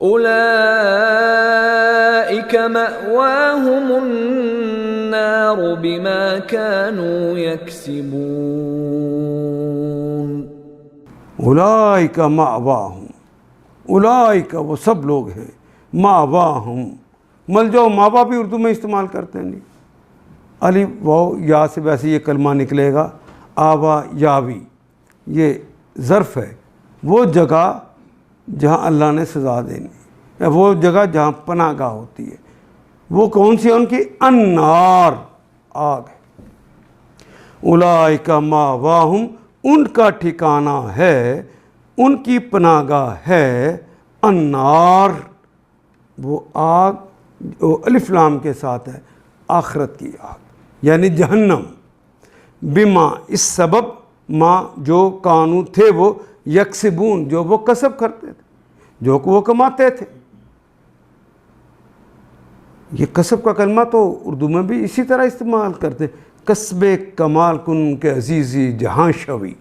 اولئک مأواہم النار بما كانوا یکسبون. اولئک مأواہم، اولئک وہ سب لوگ ہیں، مأواہم، مل جاؤ ماوا بھی اردو میں استعمال کرتے ہیں. نہیں، الف واو یا سے ویسے یہ کلمہ نکلے گا آوا یاوی، یہ ظرف ہے، وہ جگہ جہاں اللہ نے سزا دینی ہے، وہ جگہ جہاں پناہ گاہ ہوتی ہے. وہ کون سی ہے ان کی؟ النار، آگ ہے. اولئک مأواہم، ان کا ٹھکانہ ہے، ان کی پناہ گاہ ہے النار، وہ آگ جو الف لام کے ساتھ ہے، آخرت کی آگ یعنی جہنم. بما اس سبب، ما جو کانو تھے وہ، یکسبون جو وہ کسب کرتے تھے، جو وہ کماتے تھے. یہ کسب کا کلمہ تو اردو میں بھی اسی طرح استعمال کرتے ہیں، کسب کمال کن کے عزیزی جہاں شوی.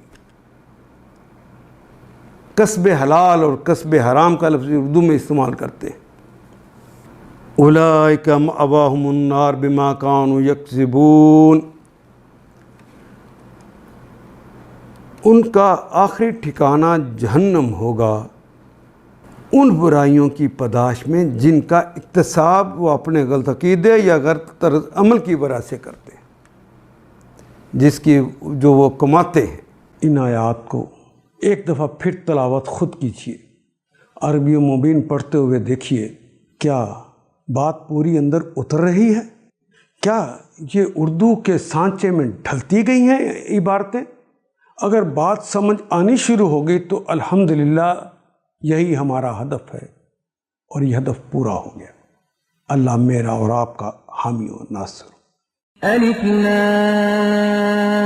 کسب حلال اور کسب حرام کا لفظ اردو میں استعمال کرتے ہیں. اولئک مأواہم النار بما کانوا یکسبون، ان کا آخری ٹھکانہ جہنم ہوگا ان برائیوں کی پاداش میں جن کا اکتساب وہ اپنے غلط عقیدے یا غلط طرز عمل کی وجہ سے کرتے ہیں، جس کی جو وہ کماتے ہیں. ان آیات کو ایک دفعہ پھر تلاوت خود کیجیے، عربی و مبین پڑھتے ہوئے دیکھیے کیا بات پوری اندر اتر رہی ہے، کیا یہ اردو کے سانچے میں ڈھلتی گئی ہیں عبارتیں. اگر بات سمجھ آنی شروع ہو گئی تو الحمدللہ یہی ہمارا ہدف ہے، اور یہ ہدف پورا ہو گیا. اللہ میرا اور آپ کا حامی و ناصر. الف لام